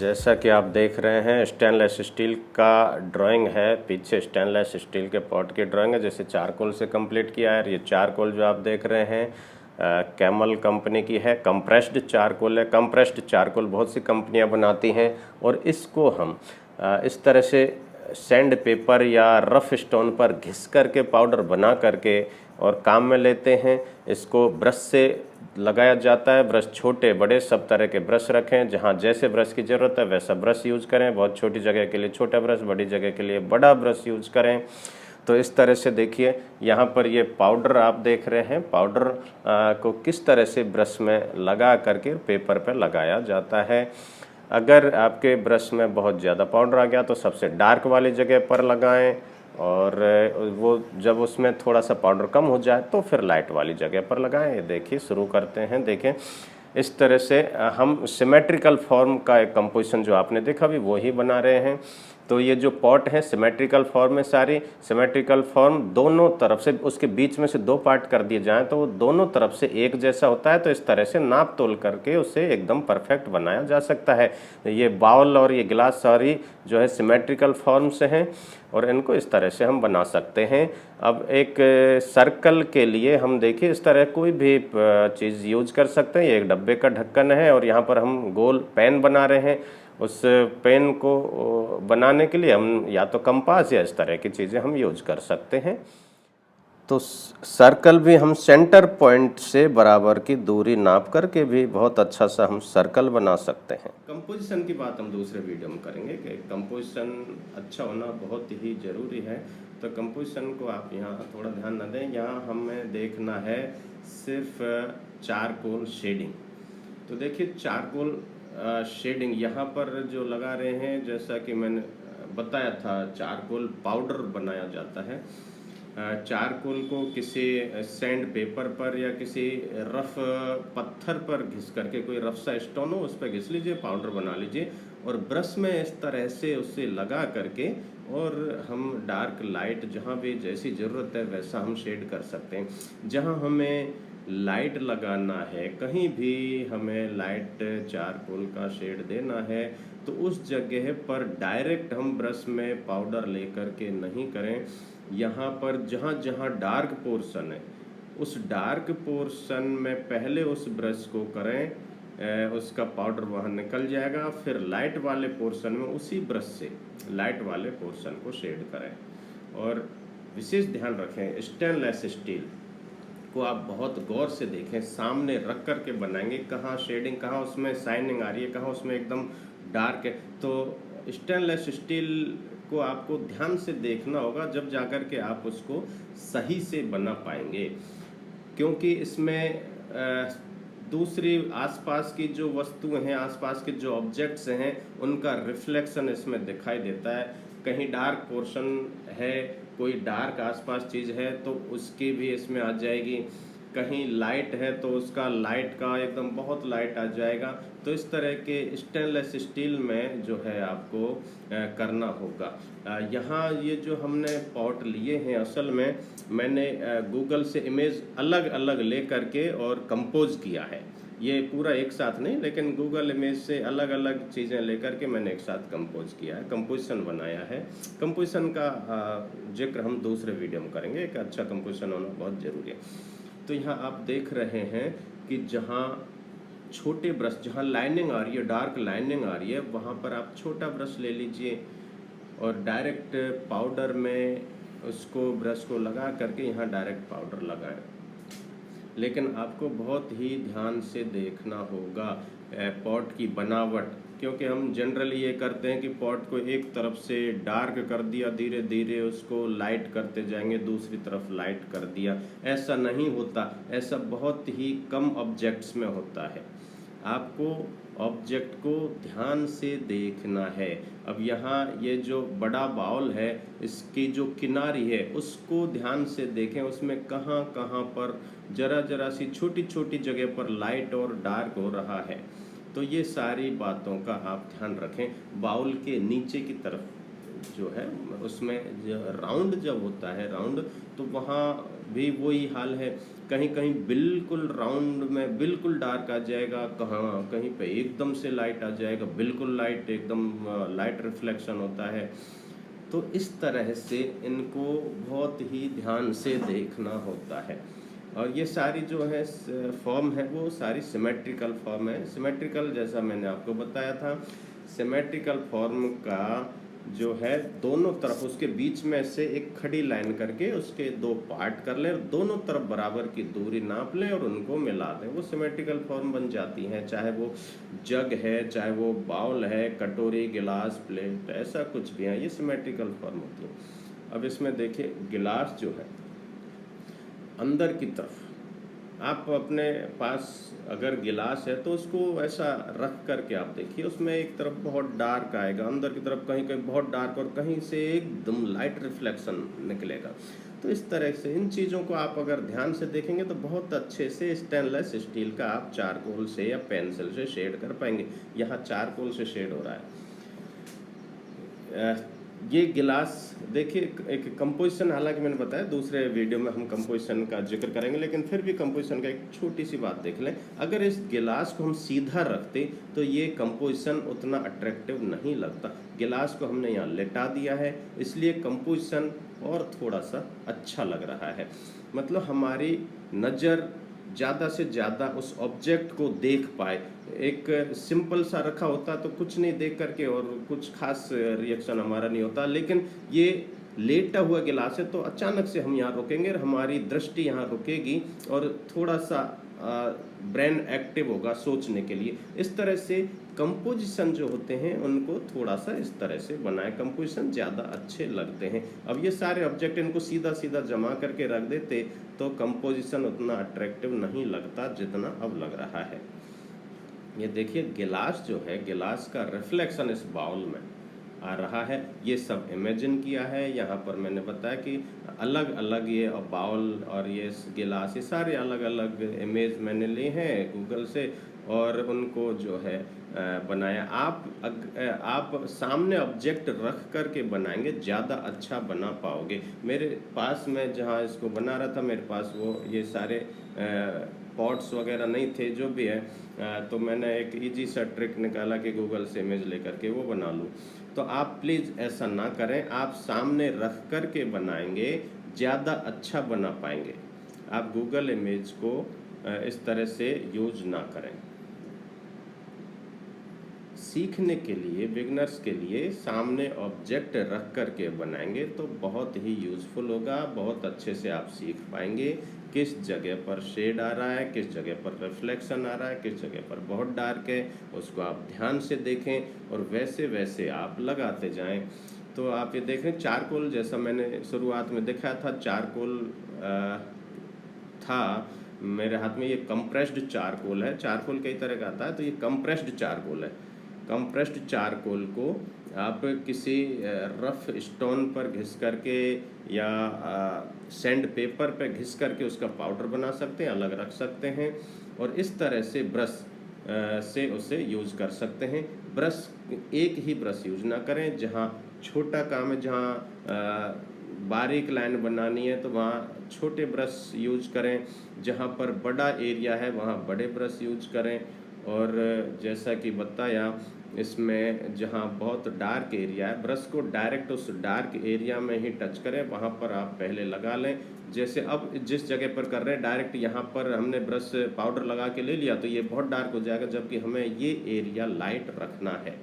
जैसा कि आप देख रहे हैं स्टेनलेस स्टील का ड्राइंग है। पीछे स्टेनलेस स्टील के पॉट की ड्राइंग है जिसे चारकोल से कंप्लीट किया है। ये चारकोल जो आप देख रहे हैं कैमल कंपनी की है। कंप्रेस्ड चारकोल है। कंप्रेस्ड चारकोल बहुत सी कंपनियां बनाती हैं और इसको हम इस तरह से सैंड पेपर या रफ स्टोन पर घिस करके पाउडर बना करके और काम में लेते हैं। इसको ब्रश से लगाया जाता है। ब्रश छोटे बड़े सब तरह के ब्रश रखें, जहाँ जैसे ब्रश की ज़रूरत है वैसा ब्रश यूज़ करें। बहुत छोटी जगह के लिए छोटा ब्रश, बड़ी जगह के लिए बड़ा ब्रश यूज़ करें। तो इस तरह से देखिए यहाँ पर ये पाउडर आप देख रहे हैं। पाउडर को किस तरह से ब्रश में लगा करके पेपर पर लगाया जाता है। अगर आपके ब्रश में बहुत ज़्यादा पाउडर आ गया तो सबसे डार्क वाली जगह पर लगाएं, और वो जब उसमें थोड़ा सा पाउडर कम हो जाए तो फिर लाइट वाली जगह पर लगाएं। ये देखिए शुरू करते हैं। देखें इस तरह से हम सिमेट्रिकल फॉर्म का एक कंपोजिशन जो आपने देखा अभी वही बना रहे हैं। तो ये जो पॉट है सिमेट्रिकल फॉर्म है, सारी सिमेट्रिकल फॉर्म दोनों तरफ से, उसके बीच में से दो पार्ट कर दिए जाएं तो वो दोनों तरफ से एक जैसा होता है। तो इस तरह से नाप तोल करके उसे एकदम परफेक्ट बनाया जा सकता है। ये बाउल और ये गिलास सारी जो है सिमेट्रिकल फॉर्म से हैं और इनको इस तरह से हम बना सकते हैं। अब एक सर्कल के लिए हम देखिए इस तरह कोई भी चीज़ यूज कर सकते हैं। ये एक डब्बे का ढक्कन है और यहाँ पर हम गोल पेन बना रहे हैं। उस पेन को बनाने के लिए हम या तो कंपास या इस तरह की चीज़ें हम यूज कर सकते हैं। तो सर्कल भी हम सेंटर पॉइंट से बराबर की दूरी नाप करके भी बहुत अच्छा सा हम सर्कल बना सकते हैं। कंपोजिशन की बात हम दूसरे वीडियो में करेंगे कि कंपोजिशन अच्छा होना बहुत ही ज़रूरी है। तो कंपोजिशन को आप यहाँ थोड़ा ध्यान न दें। यहाँ हमें देखना है सिर्फ चारकोल शेडिंग। तो देखिए चारकोल शेडिंग यहाँ पर जो लगा रहे हैं, जैसा कि मैंने बताया था चारकोल पाउडर बनाया जाता है। चारकोल को किसी सैंड पेपर पर या किसी रफ पत्थर पर घिस करके, कोई रफ सा स्टोन हो उस पर घिस लीजिए, पाउडर बना लीजिए और ब्रश में इस तरह से उससे लगा करके और हम डार्क लाइट जहाँ भी जैसी ज़रूरत है वैसा हम शेड कर सकते हैं। जहाँ हमें लाइट लगाना है, कहीं भी हमें लाइट चारकोल का शेड देना है तो उस जगह पर डायरेक्ट हम ब्रश में पाउडर लेकर के नहीं करें। यहाँ पर जहाँ जहाँ डार्क पोर्शन है उस डार्क पोर्शन में पहले उस ब्रश को करें, उसका पाउडर वहाँ निकल जाएगा। फिर लाइट वाले पोर्शन में उसी ब्रश से लाइट वाले पोर्शन को शेड करें। और विशेष ध्यान रखें स्टेनलेस स्टील को आप बहुत गौर से देखें, सामने रख कर के बनाएंगे। कहाँ शेडिंग, कहाँ उसमें शाइनिंग आ रही है, कहाँ उसमें एकदम डार्क है। तो स्टेनलेस स्टील को आपको ध्यान से देखना होगा जब जाकर के आप उसको सही से बना पाएंगे, क्योंकि इसमें दूसरी आसपास की जो वस्तुएं हैं, आसपास के जो ऑब्जेक्ट्स हैं उनका रिफ्लेक्शन इसमें दिखाई देता है। कहीं डार्क पोर्शन है, कोई डार्क आसपास चीज़ है तो उसकी भी इसमें आ जाएगी। कहीं लाइट है तो उसका लाइट का एकदम बहुत लाइट आ जाएगा। तो इस तरह के स्टेनलेस स्टील में जो है आपको करना होगा। यहाँ ये जो हमने पॉट लिए हैं, असल में मैंने गूगल से इमेज अलग अलग ले करके और कंपोज किया है। ये पूरा एक साथ नहीं, लेकिन गूगल इमेज से अलग अलग चीज़ें लेकर के मैंने एक साथ कंपोज किया है, कंपोजिशन बनाया है। कंपोजिशन का जिक्र हम दूसरे वीडियो में करेंगे। एक अच्छा कंपोजिशन होना बहुत ज़रूरी है। तो यहाँ आप देख रहे हैं कि जहाँ छोटे ब्रश, जहाँ लाइनिंग आ रही है, डार्क लाइनिंग आ रही है, वहाँ पर आप छोटा ब्रश ले लीजिए और डायरेक्ट पाउडर में उसको ब्रश को लगा करके यहाँ डायरेक्ट पाउडर लगाएं। लेकिन आपको बहुत ही ध्यान से देखना होगा पॉट की बनावट, क्योंकि हम जनरली ये करते हैं कि पॉट को एक तरफ से डार्क कर दिया, धीरे धीरे उसको लाइट करते जाएंगे, दूसरी तरफ लाइट कर दिया। ऐसा नहीं होता, ऐसा बहुत ही कम ऑब्जेक्ट्स में होता है। आपको ऑब्जेक्ट को ध्यान से देखना है। अब यहाँ ये जो बड़ा बाउल है, इसकी जो किनारी है उसको ध्यान से देखें, उसमें कहाँ कहाँ पर जरा जरा सी छोटी छोटी जगह पर लाइट और डार्क हो रहा है। तो ये सारी बातों का आप ध्यान रखें। बाउल के नीचे की तरफ जो है उसमें राउंड जब होता है राउंड, तो वहाँ भी वही हाल है। कहीं कहीं बिल्कुल राउंड में बिल्कुल डार्क आ जाएगा, कहाँ कहीं पे एकदम से लाइट आ जाएगा, बिल्कुल लाइट, एकदम लाइट रिफ्लेक्शन होता है। तो इस तरह से इनको बहुत ही ध्यान से देखना होता है। और ये सारी जो है फॉर्म है वो सारी सिमेट्रिकल फॉर्म है। सिमेट्रिकल जैसा मैंने आपको बताया था, सिमेट्रिकल फॉर्म का जो है दोनों तरफ उसके बीच में से एक खड़ी लाइन करके उसके दो पार्ट कर लें और दोनों तरफ बराबर की दूरी नाप लें और उनको मिला दें, वो सिमेट्रिकल फॉर्म बन जाती हैं। चाहे वो जग है, चाहे वो बाउल है, कटोरी, गिलास, प्लेट, ऐसा कुछ भी है, ये सिमेट्रिकल फॉर्म होती है। अब इसमें देखिए गिलास जो है अंदर की तरफ, आप अपने पास अगर गिलास है तो उसको ऐसा रख करके आप देखिए, उसमें एक तरफ बहुत डार्क आएगा, अंदर की तरफ कहीं कहीं बहुत डार्क और कहीं से एकदम लाइट रिफ्लेक्शन निकलेगा। तो इस तरह से इन चीज़ों को आप अगर ध्यान से देखेंगे तो बहुत अच्छे से स्टेनलेस स्टील का आप चारकोल से या पेंसिल से शेड कर पाएंगे। यहाँ चारकोल से शेड हो रहा है। ये गिलास देखिए एक कंपोजिशन, हालांकि मैंने बताया दूसरे वीडियो में हम कंपोजिशन का जिक्र करेंगे, लेकिन फिर भी कंपोजिशन का एक छोटी सी बात देख लें। अगर इस गिलास को हम सीधा रखते तो ये कंपोजिशन उतना अट्रैक्टिव नहीं लगता। गिलास को हमने यहाँ लेटा दिया है, इसलिए कंपोजिशन और थोड़ा सा अच्छा लग रहा है। मतलब हमारी नज़र ज़्यादा से ज़्यादा उस ऑब्जेक्ट को देख पाए। एक सिंपल सा रखा होता तो कुछ नहीं देख करके और कुछ खास रिएक्शन हमारा नहीं होता, लेकिन ये लेटा हुआ गिलास है तो अचानक से हम यहाँ रुकेंगे और हमारी दृष्टि यहाँ रुकेगी और थोड़ा सा ब्रेन एक्टिव होगा सोचने के लिए। इस तरह से कंपोजिशन जो होते हैं उनको थोड़ा सा इस तरह से बनाए, कंपोजिशन ज़्यादा अच्छे लगते हैं। अब ये सारे ऑब्जेक्ट इनको सीधा सीधा जमा करके रख देते तो कंपोजिशन उतना अट्रैक्टिव नहीं लगता जितना अब लग रहा है। ये देखिए गिलास जो है, गिलास का रिफ्लेक्शन इस बाउल में आ रहा है, ये सब इमेजिन किया है। यहाँ पर मैंने बताया कि अलग अलग ये बाउल और ये गिलास, ये सारे अलग अलग इमेज मैंने लिए हैं गूगल से और उनको जो है बनाया। आप सामने ऑब्जेक्ट रख कर के बनाएंगे ज़्यादा अच्छा बना पाओगे। मेरे पास मैं जहाँ इसको बना रहा था, मेरे पास वो ये सारे पॉट्स वगैरह नहीं थे, जो भी है तो मैंने एक इजी सा ट्रिक निकाला कि गूगल से इमेज लेकर के वो बना लूँ। तो आप प्लीज़ ऐसा ना करें, आप सामने रख कर के बनाएंगे ज़्यादा अच्छा बना पाएंगे। आप गूगल इमेज को इस तरह से यूज ना करें। सीखने के लिए, बिगनर्स के लिए सामने ऑब्जेक्ट रख कर के बनाएंगे तो बहुत ही यूज़फुल होगा, बहुत अच्छे से आप सीख पाएंगे किस जगह पर शेड आ रहा है, किस जगह पर रिफ्लेक्शन आ रहा है, किस जगह पर बहुत डार्क है, उसको आप ध्यान से देखें और वैसे वैसे आप लगाते जाएं। तो आप ये देखें चारकोल, जैसा मैंने शुरुआत में दिखाया था, चारकोल था मेरे हाथ में, ये कंप्रेस्ड चारकोल है। चारकोल कई तरह का आता है, तो ये कंप्रेस्ड चारकोल है। कंप्रेस्ड चारकोल को आप किसी रफ स्टोन पर घिस करके या सैंड पेपर पे घिस करके उसका पाउडर बना सकते हैं, अलग रख सकते हैं और इस तरह से ब्रश से उसे यूज़ कर सकते हैं। ब्रश एक ही ब्रश यूज ना करें, जहाँ छोटा काम है, जहाँ बारीक लाइन बनानी है तो वहाँ छोटे ब्रश यूज करें, जहाँ पर बड़ा एरिया है वहाँ बड़े ब्रश यूज करें। और जैसा कि बताया, इसमें जहाँ बहुत डार्क एरिया है, ब्रश को डायरेक्ट उस डार्क एरिया में ही टच करें, वहाँ पर आप पहले लगा लें। जैसे अब जिस जगह पर कर रहे हैं डायरेक्ट यहाँ पर हमने ब्रश पाउडर लगा के ले लिया तो ये बहुत डार्क हो जाएगा, जबकि हमें ये एरिया लाइट रखना है।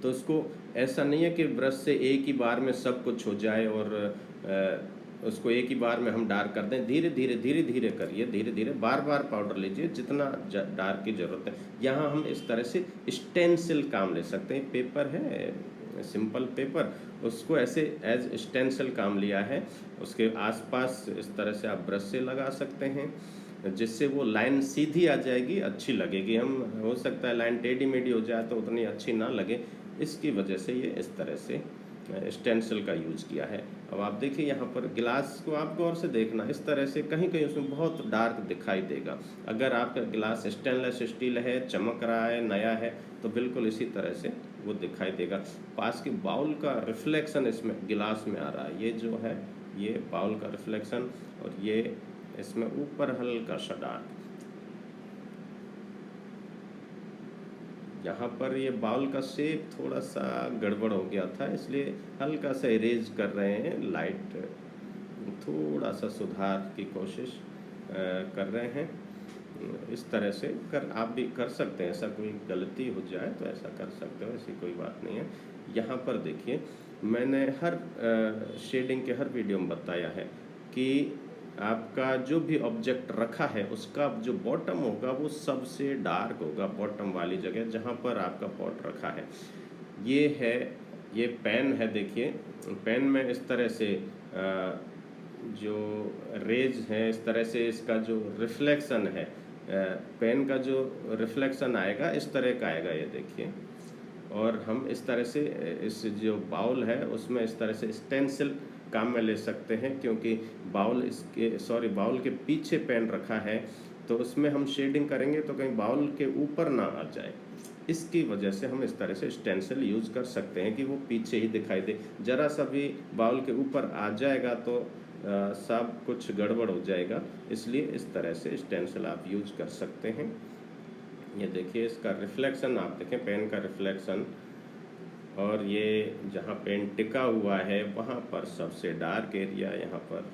तो उसको ऐसा नहीं है कि ब्रश से एक ही बार में सब कुछ हो जाए और उसको एक ही बार में हम डार्क कर दें। धीरे धीरे धीरे धीरे करिए, धीरे धीरे बार बार पाउडर लीजिए जितना डार्क की ज़रूरत है। यहाँ हम इस तरह से स्टेंसिल काम ले सकते हैं। पेपर है सिंपल पेपर, उसको ऐसे एज स्टेंसिल काम लिया है, उसके आसपास इस तरह से आप ब्रश से लगा सकते हैं जिससे वो लाइन सीधी आ जाएगी, अच्छी लगेगी। हम हो सकता है लाइन टेढ़ी मेढ़ी हो जाए तो उतनी अच्छी ना लगे, इसकी वजह से ये इस तरह से स्टेंसिल का यूज़ किया है। अब आप देखिए यहाँ पर गिलास को आप गौर से देखना, इस तरह से कहीं कहीं उसमें बहुत डार्क दिखाई देगा। अगर आपका गिलास स्टेनलेस स्टील है, चमक रहा है, नया है, तो बिल्कुल इसी तरह से वो दिखाई देगा। पास के बाउल का रिफ्लेक्शन इसमें गिलास में आ रहा है, ये जो है ये बाउल का रिफ्लेक्शन, और ये इसमें ऊपर हल्का सा डार्क। यहाँ पर ये बाउल का शेप थोड़ा सा गड़बड़ हो गया था, इसलिए हल्का सा इरेज कर रहे हैं, लाइट थोड़ा सा सुधार की कोशिश कर रहे हैं। इस तरह से आप भी कर सकते हैं, ऐसा कोई गलती हो जाए तो ऐसा कर सकते हो, ऐसी कोई बात नहीं है। यहाँ पर देखिए मैंने हर शेडिंग के हर वीडियो में बताया है कि आपका जो भी ऑब्जेक्ट रखा है उसका जो बॉटम होगा वो सबसे डार्क होगा, बॉटम वाली जगह जहाँ पर आपका पॉट रखा है। ये है, ये पेन है, देखिए पेन में इस तरह से जो रेज है, इस तरह से इसका जो रिफ्लेक्शन है, पेन का जो रिफ्लेक्शन आएगा इस तरह का आएगा, ये देखिए। और हम इस तरह से इस जो बाउल है उसमें इस तरह से स्टेंसिल काम में ले सकते हैं, क्योंकि बाउल के पीछे पेन रखा है, तो उसमें हम शेडिंग करेंगे तो कहीं बाउल के ऊपर ना आ जाए, इसकी वजह से हम इस तरह से स्टेंसिल यूज़ कर सकते हैं कि वो पीछे ही दिखाई दे। ज़रा सा भी बाउल के ऊपर आ जाएगा तो सब कुछ गड़बड़ हो जाएगा, इसलिए इस तरह से स्टेंसिल आप यूज़ कर सकते हैं। ये देखिए इसका रिफ्लेक्शन, आप देखें पेन का रिफ्लेक्शन, और ये जहाँ पेन टिका हुआ है वहाँ पर सबसे डार्क एरिया, यहाँ पर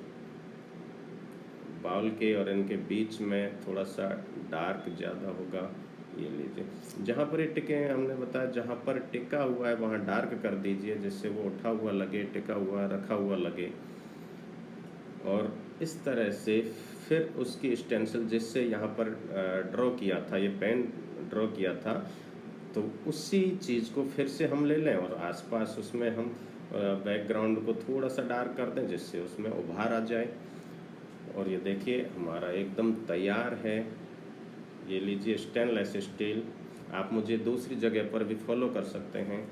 बाउल के और इनके बीच में थोड़ा सा डार्क ज़्यादा होगा। ये लीजिए जहाँ पर ये टिके हैं, हमने बताया जहाँ पर टिका हुआ है वहाँ डार्क कर दीजिए, जिससे वो उठा हुआ लगे, टिका हुआ रखा हुआ लगे। और इस तरह से फिर उसकी स्टेंसिल जिससे यहाँ पर ड्रॉ किया था, ये पेन ड्रॉ किया था, तो उसी चीज़ को फिर से हम ले लें और आसपास उसमें हम बैकग्राउंड को थोड़ा सा डार्क कर दें, जिससे उसमें उभार आ जाए। और ये देखिए हमारा एकदम तैयार है। ये लीजिए स्टेनलेस स्टील। आप मुझे दूसरी जगह पर भी फॉलो कर सकते हैं।